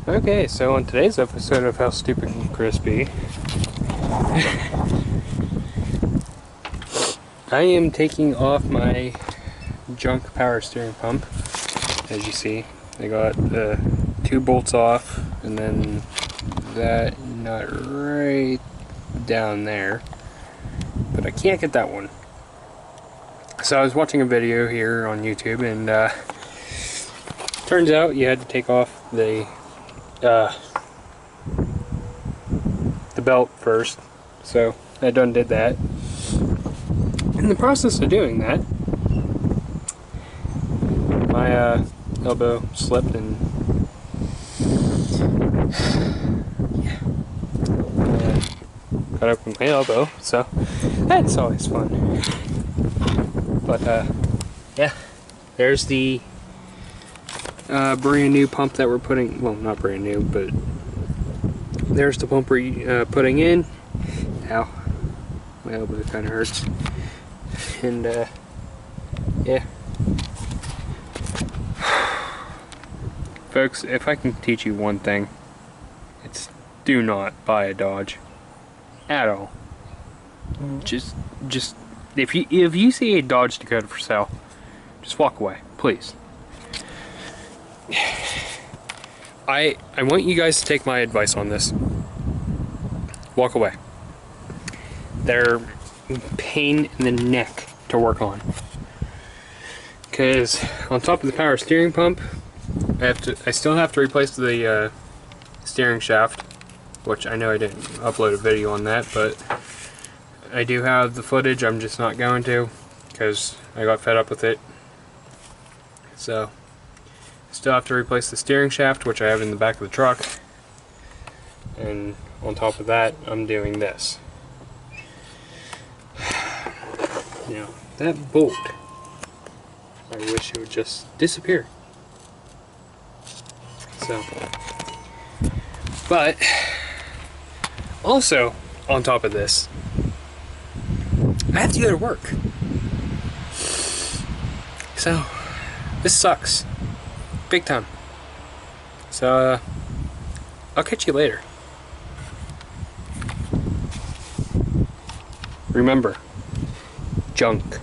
Okay, so on today's episode of How Stupid Can Chris Be, I am taking off my junk power steering pump. As you see, I got the 2 bolts off, and then that nut right down there, but I can't get that one. So I was watching a video here on YouTube, and turns out you had to take off the belt first. So I done did that. In the process of doing that, my elbow slipped and cut open my elbow, so that's always fun. But yeah, there's the brand new pump that we're putting, well, not brand new, but there's the pump we're putting in. Ow, my elbow kind of hurts. And yeah, folks, if I can teach you one thing, it's do not buy a Dodge at all. Just if you see a Dodge Dakota for sale, just walk away, please. I want you guys to take my advice on this. Walk away. They're pain in the neck to work on. Because on top of the power steering pump, I still have to replace the steering shaft, which I know I didn't upload a video on that, but I do have the footage. I'm just not going to, because I got fed up with it. So still have to replace the steering shaft, which I have in the back of the truck, and on top of that I'm doing this. Now that bolt, I wish it would just disappear. So, but also on top of this, I have to go to work. So this sucks. Big time. So, I'll catch you later. Remember, junk.